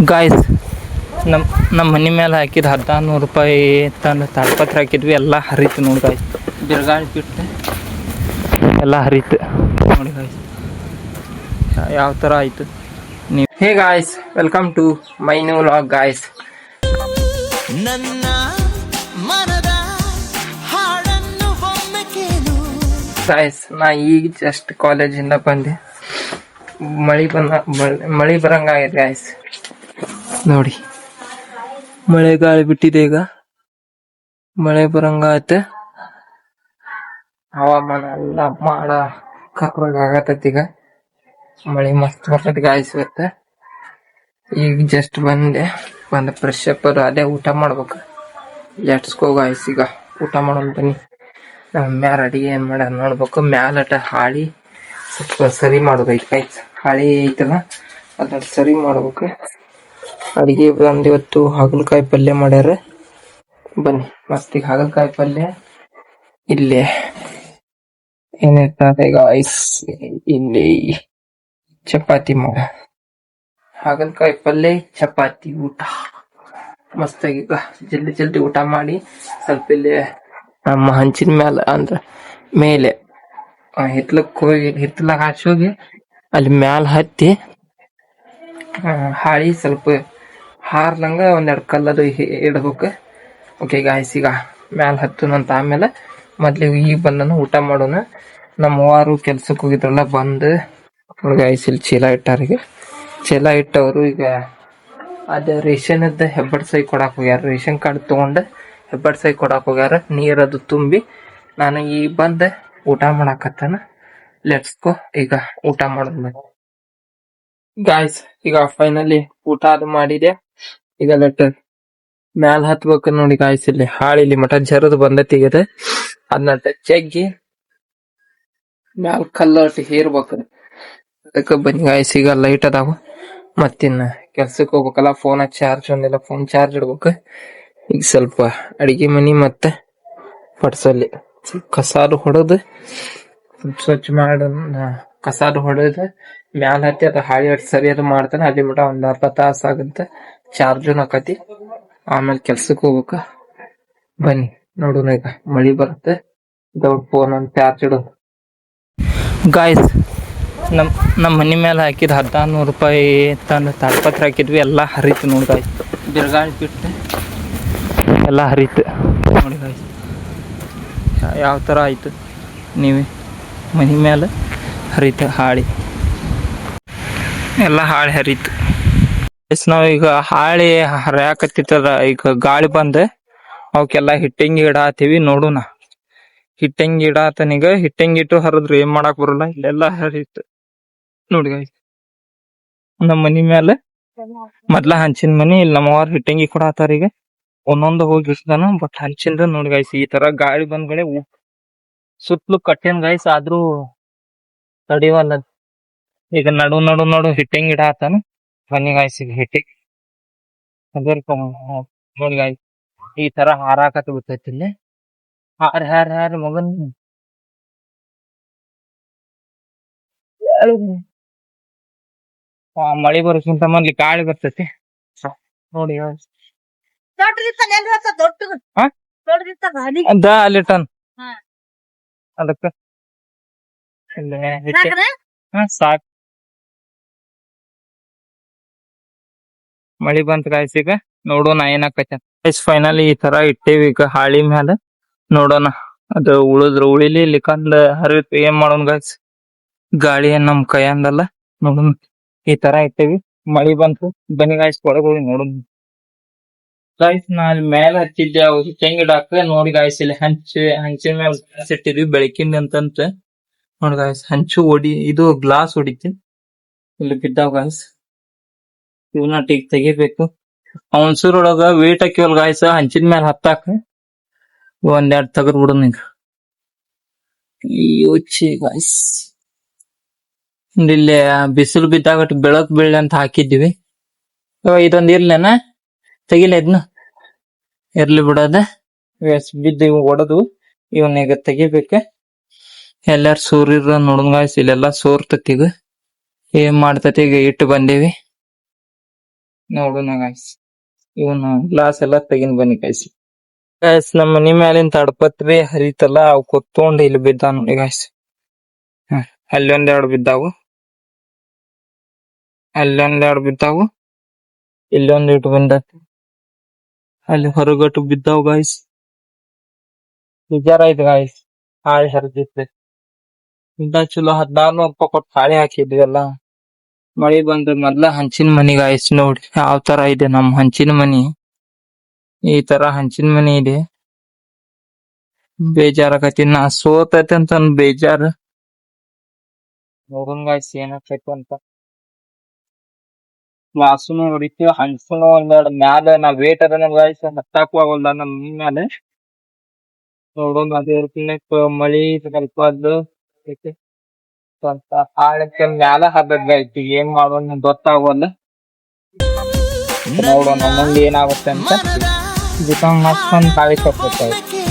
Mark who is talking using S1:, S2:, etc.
S1: Guys ನಮ್ಮ ಮನೆ ಮೇಲೆ ಹಾಕಿದ 1600 ರೂಪಾಯಿ ತಂದು ತಾಡ್ಪತ್ರ ಹಾಕಿದ್ವಿ, ಎಲ್ಲ ಹರಿತು ನೋಡಿ ಗಾಯ್ಸ್. ಬಿರುಗಾಳಿ ಬಿಟ್ಟು ಎಲ್ಲ ಹರಿತು ನೋಡಿ ಗಾಯ್ಸ್, ಯಾವ ಥರ ಆಯಿತು. ನೀವು hey guys, welcome to my new vlog guys. ನನ್ನ ಮನದ ಹಾಡನ್ನು ಗಾಯ್ಸ್, ನಾ ಈಗ ಜಸ್ಟ್ ಕಾಲೇಜಿಂದ ಬಂದೆ. ಮಳಿ ಬರಂಗಾಗಿದೆ ಗಾಯ್ಸ್. ನೋಡಿ ಮಳೆ ಗಾಳಿ ಬಿಟ್ಟಿದೆ, ಈಗ ಮಳೆ ಬರಂಗಾಗತ್ತೆ. ಹವಾಮಾನ ಎಲ್ಲ ಮಾಡ ಕರ್ರಾಗತ್ತೈತಿ. ಈಗ ಮಳೆ ಮಸ್ತ್ ಬರ್ತೈತಿ ಗಾಯ್ಸ್. ಇವತ್ತು ಈಗ ಜಸ್ಟ್ ಬಂದ ಫ್ರೆಶ್ ಅಪ್ ಅದೇ ಊಟ ಮಾಡ್ಬೇಕು. Let's go guys. ಈಗ ಊಟ ಮಾಡೋಣ ಬನ್ನಿ. ನಮ್ಮ ಮ್ಯಾಲ ಅಡಿಗೆ ಏನ್ ಮಾಡ ನೋಡ್ಬೇಕು. ಮ್ಯಾಲಟ ಹಾಳಿ ಸ್ವಲ್ಪ ಸರಿ ಮಾಡ್ಬೇಕು ಗಾಯ್ಸ್. ಹಾಳಿ ಐತಲ್ಲ ಅದನ್ನ ಸರಿ ಮಾಡ್ಬೇಕು. ಅಡಿಗೆ ಬಂದು ಇವತ್ತು ಹಾಗಲಕಾಯಿ ಪಲ್ಯ ಮಾಡ್ಯಾರ. ಬನ್ನಿ ಮಸ್ತ್. ಈಗ ಹಾಗಲಕಾಯಿ ಪಲ್ಯ ಇಲ್ಲೇ ಏನಿರ್ತಾರೆ ಗಾಯ್ಸ್, ಇಲ್ಲಿ ಚಪಾತಿ ಮಾಡ ಹಾಗಲಕಾಯಿ ಪಲ್ಯ ಚಪಾತಿ ಊಟ ಮಸ್ತಾಗಿ. ಈಗ ಜಲ್ದಿ ಊಟ ಮಾಡಿ ಸ್ವಲ್ಪ ಇಲ್ಲಿ ನಮ್ಮ ಹಂಚಿನ ಮ್ಯಾಲ ಅಂದ್ರ ಮೇಲೆ ಹಿತ್ಲಾಗ ಹಾಚೋಗಿ ಅಲ್ಲಿ ಮ್ಯಾಲ ಹತ್ತಿ ಹಾಳಿ ಸ್ವಲ್ಪ ಹಾರ್ಲಂಗ ಒಂದೆರಡು ಕಲ್ಲದು ಇಡ್ಬೇಕು. ಓಕೆ ಗಾಯ್ಸ್, ಈಗ ಮ್ಯಾಲ ಹತ್ತುನಂತ ಆಮೇಲೆ ಮೊದ್ಲಿಗೆ ಈಗ ಬಂದನು ಊಟ ಮಾಡೋಣ. ನಮ್ಮ ಅವ್ವಾರು ಕೆಲ್ಸಕ್ಕೆ ಹೋಗಿದ್ರಲ್ಲ, ಬಂದು ಗಾಯ್ಸ್ ಇಲ್ಲಿ ಚೀಲ ಇಟ್ಟಾರ. ಈಗ ಚೀಲ ಇಟ್ಟವರು ಈಗ ಅದು ರೇಷನ್ದ ಹೆಬ್ಬಡ್ ಸೈ ಕೊಡಾಕ್ ಹೋಗ್ಯಾರ. ರೇಷನ್ ಕಾರ್ಡ್ ತಗೊಂಡು ಹೆಬ್ಬಡ್ ಸೈ ಕೊಡಾಕ್ ಹೋಗ್ಯಾರ. ನೀರದು ತುಂಬಿ ನಾನು ಈಗ ಬಂದು ಊಟ ಮಾಡಾಕತ್ತಾನ. Let's go. ಈಗ ಊಟ ಮಾಡೋದು ಗಾಯ್ಸ್. ಈಗ ಫೈನಲಿ ಊಟ ಅದು ಮಾಡಿದೆ. ಈಗ ಲೆಟರ್ ಮ್ಯಾಲ ಹತ್ಬೇಕು ನೋಡಿ ಗಾಯ್ಸ್. ಇಲ್ಲಿ ಹಾಳಿಲಿ ಮಠ ಜರದು ಬಂದತಿ. ಈಗ ಅದನ್ನ ಜಗ್ಗಿ ಮ್ಯಾಲ ಕಲ್ಲಟ್ಟು ಹೇರ್ಬೇಕು. ಅದಕ್ಕೆ ಬನ್ನಿ ಗಾಯ್ಸ್. ಈಗ ಲೈಟ್ ಅದಾವ, ಮತ್ತಿನ್ನ ಕೆಲ್ಸಕ್ಕೆ ಹೋಗ್ಬೇಕಲ್ಲ. ಫೋನ್ ಚಾರ್ಜ್ ಒಂದಿಲ್ಲ, ಫೋನ್ ಚಾರ್ಜ್ ಇಡ್ಬೇಕು. ಈಗ ಸ್ವಲ್ಪ ಅಡಿಗೆ ಮನಿ ಮತ್ತೆ ಪಡ್ಸಲ್ಲಿ ಕಸಾರು ಹೊಡೆದು ಸ್ವಚ್ಛ ಮಾಡ ಕಸಾರು ಹೊಡೆದು ಮ್ಯಾಲ ಹತ್ತಿ ಅದು ಹಾಳಿ ಅಟ್ ಸರಿ ಅದು ಮಾಡ್ತಾನೆ. ಅಲ್ಲಿ ಮಟ ಒಂದ್ ಅರ್ಧ ತಾಸ ಆಗುತ್ತೆ. ಚಾರ್ಜನ್ ಹಾಕತಿ. ಆಮೇಲೆ ಕೆಲ್ಸಕ್ಕೆ ಹೋಗ್ಬೇಕ. ಬನ್ನಿ ನೋಡೋಣ. ಈಗ ಮಳಿ ಬರುತ್ತೆ. ದೊಡ್ಡ ಫೋನ್ ಒಂದು ಚಾರ್ಜ್ ಇಡೋದು ಗಾಯ್ಸ್. ನಮ್ಮ ಮನೆ ಮೇಲೆ ಹಾಕಿದ 1600 ರೂಪಾಯಿ ತಂದು ತಾಡ್ಪತ್ರ ಹಾಕಿದ್ವಿ, ಎಲ್ಲ ಹರಿತು ನೋಡಿ ಗಾಯ್ಸ್. ಬಿರುಗಾಳಿ ಬಿಟ್ಟು ಎಲ್ಲ ಹರಿತು ನೋಡಿ ಗಾಯ್ಸ್, ಯಾವ ಥರ ಆಯಿತು. ನೀವೇ ಮನೆ ಮೇಲೆ ಹರಿತು ಹಾಳಿ, ಎಲ್ಲ ಹಾಳಿ ಹರಿತು. ನಾವು ಈಗ ಹಾಳಿ ಹರಿಯಾಕತ್ತಿತ್ತದ. ಈಗ ಗಾಳಿ ಬಂದು ಅವಕ್ಕೆಲ್ಲ ಹಿಟ್ಟಂಗಿ ಇಡಾತೀವಿ. ನೋಡೋಣ ಹಿಟ್ಟಂಗಿ ಇಡಾತನೀಗ. ಹಿಟ್ಟಂಗಿ ಇಟ್ಟು ಹರಿದ್ರು ಏನ್ ಮಾಡಕ್ ಬರಲ್ಲ. ಇಲ್ಲೆಲ್ಲ ಹರಿತು ನೋಡಿ ಗಾಯ್ಸ್. ನಮ್ಮ ಮನಿ ಮೇಲೆ ಮೊದ್ಲ ಹಂಚಿನ ಮನಿ. ಇಲ್ಲಿ ನಮ್ಮವ್ರು ಹಿಟ್ಟಂಗಿ ಕೊಡಾತಾರ. ಈಗ ಒಂದೊಂದು ಹೋಗಿ ಇಡ್ತಾನ. ಬಟ್ ಹಂಚಿಂದ ನೋಡಿ ಗಾಯ್ಸ್, ಈ ತರ ಗಾಳಿ ಬಂದ್ಗಡೆ ಸುತ್ತಲೂ ಕಟ್ಟೇನ್ ಗಾಯ್ಸ್, ಆದ್ರೂ ತಡಿವಲ್ಲ. ಈಗ ನಡು ಹಿಟ್ಟಂಗಿ ಇಡಾತಾನ. ಬನ್ನಿ ಗಾಯ್ಸ್, ಈಗ ಹಿಟ್ಟಿಗೆ ನೋಡಿ ಗಾಯ್ಸ್, ಈ ತರ ಹಾರಾಕತ್ ಬಿಡ್ತೈತಿ. ಇಲ್ಲಿ ಹಾರಿ ಮಗನ್ ಮಳಿ ಬರೋಕ್ಕಿಂತ ಮೊದ್ಲಿ ಗಾಳಿ ಬರ್ತೈತಿ ನೋಡಿ ಗಾಯ್ಸ್. ಅಲ್ಲಿಟನ್ ಅದಕ್ಕ ಸಾಕ್. ಮಳಿ ಬಂತ ಗಾಯ್ಸ್. ಈಗ ನೋಡೋಣ ಏನಾಕೈತಿ ಗಾಯ್ಸ್. ಫೈನಲಿ ಈ ತರ ಇಟ್ಟೇವಿ. ಈಗ ಹಾಳಿ ಮ್ಯಾಲ ನೋಡೋಣ ಅದು ಉಳಿಲಿ ಇಲ್ಲಿಕಂದ್ ಹರಿತ್ ಏನ್ ಮಾಡೋಣ ಗಾಯ್ಸ್. ಗಾಳಿ ಏನ್ ನಮ್ ಕೈಯಂದಲ್ಲ. ನೋಡೋಣ ಈ ತರ ಇಟ್ಟೇವಿ. ಮಳಿ ಬಂತು. ಬನ್ನಿ ಗಾಯ್ಸ್ ಒಳಗೆ ಹೋಗಿ ನೋಡೋಣ ಗಾಯ್ಸ್. ನಾ ಅಲ್ಲಿ ಮೇಲೆ ಹಚ್ಚಿದ್ದೆ ಅವು ಹಿಟ್ಟಂಗಿಡಾಕ. ನೋಡಿ ಗಾಯ್ಸ್, ಇಲ್ಲಿ ಹಂಚಿನ ಮೇಲೆ ಗ್ಲಾಸ್ ಇಟ್ಟಿದ್ವಿ ಬೆಳಕಿಂದ ಅಂತಂತ. ನೋಡಿ ಗಾಯ್ಸ್, ಹಂಚು ಇದು ಗ್ಲಾಸ್ ಹೊಡಿತಿ ಇಲ್ಲಿ ಬಿದ್ದಾವ ಗಾಯ್ಸ್. ಇವನ್ನ ಟೀಗ್ ತೆಗಿಬೇಕು. ಅವನ್ಸೂರೊಳಗ ವೇಟ್ ಹಾಕಿವಲ್ ಗಾಯ್ಸ್, ಹಂಚಿನ ಮೇಲೆ ಹತ್ತಾಕ ಒಂದೆರಡು ತಗದ್ ಬಿಡೋಣ. ಈಗ ಯೋಚಿ ಗಾಯ್ಸ್, ಇಲ್ಲಿ ಬಿಸಿಲು ಬಿದ್ದಾಗ ಬೆಳಕ್ ಬೀಳ್ ಅಂತ ಹಾಕಿದ್ವಿ. ಇದೊಂದ್ ಇರ್ಲೇನ ತೆಗಿಲ. ಇದ್ನ ಇರ್ಲಿ ಬಿಡೋದ. ಬಿದ್ದು ಇವ್ ಒಡದು ಇವನ್ ಈಗ ತೆಗಿಬೇಕ. ಎಲ್ಲಾರು ಸೂರಿರ ನೋಡೋಣ ಗಾಯ್ಸ್. ಇಲ್ಲೆಲ್ಲಾ ಸೋರ್ತತಿ. ಈಗ ಏನ್ ಮಾಡ್ತತಿ. ಈಗ ಇಟ್ಟು ಬಂದೇವಿ ನೋಡೋಣ ಗಾಯ್ಸ್. ಇವನು ಗ್ಲಾಸ್ ಎಲ್ಲ ತೆಗಿನ್ ಬನ್ನಿ ಗಾಯ್ಸ್. ಗಾಯ್ಸ್ ನಮ್ಮ ಮನಿ ಮ್ಯಾಲಿನ ತಡಪತ್ರಿ ಹರಿತಲ್ಲ ಅವ್ ಕೊತ್ಕೊಂಡ್ ಇಲ್ಲಿ ಬಿದ್ದಾವ ನೋಡಿ ಗಾಯ್ಸ್. ಅಲ್ಲೊಂದೆರಡು ಬಿದ್ದಾವು, ಅಲ್ಲೊಂದೆರಡು ಬಿದ್ದಾವು, ಇಲ್ಲೊಂದ್ ಇಟ್ಟು ಬಂದೈತಿ, ಅಲ್ಲಿ ಹೊರಗಟ್ಟು ಬಿದ್ದಾವ್ ಗಾಯ್ಸ್. ಬೇಜಾರಾಯ್ತು ಗಾಯ್ಸ್. ಹಾಳೆ ಹರಿದಿತ್ತು ಇಂತ ಚಲೋ 1400 ರೂಪಾಯಿ ಕೊಟ್ಟು ಹಾಳೆ ಹಾಕಿದ್ವಲ್ಲ. ಮಳಿ ಬಂದ ಮೊದ್ಲ ಹಂಚಿನ ಮನಿ ಗಾಯ್ಸ್. ನೋಡಿ ಯಾವ ತರ ಇದೆ ನಮ್ ಹಂಚಿನ ಮನಿ. ಈ ತರ ಹಂಚಿನ ಮನಿ ಇದೆ. ಬೇಜಾರಾಗತಿ, ನಾ ಸೋತೈತೆ ಅಂತ ಬೇಜಾರ್. ನೋಡೋಣ ಗಾಯ್ಸ್ ಏನಾಗ್ತೈತಿ ಅಂತ. ಕ್ಲಾಸುನು ಹೊಡಿತೀವಿ, ಹಂಚುನು ಒಂದೆರಡು ಮ್ಯಾಲ ನಾವ್ ವೇಟ್ ಅದ ಗಾಯ್ಸ್, ಹತ್ತಾಕು ಆಗಲ್ದ ನಮ್ ಮ್ಯಾಲೆ. ನೋಡೋಣ ಅದೇ ರೀತಿನೇ ಮಳಿ ಸ್ವಲ್ಪ ಅದು ಐತಿ. ಸ್ವಲ್ಪ ಹಾಳಕ್ಕೆ ಮ್ಯಾಲ ಹಬ್ಬದ್ ಗಾಯ್ಸ್. ಏನ್ ಮಾಡೋಣ ಗೊತ್ತಾಗವಲ್ಲ. ನೋಡೋಣ ಮುಂದೆ ಏನಾಗುತ್ತೆ ಅಂತ. ಇದಕ್ಕೆ ಮಸ್ತ್ ಒಂದ್ ಗಾಳಿ ಕೊಟ್ಬಿಡ್ತಾವೆ.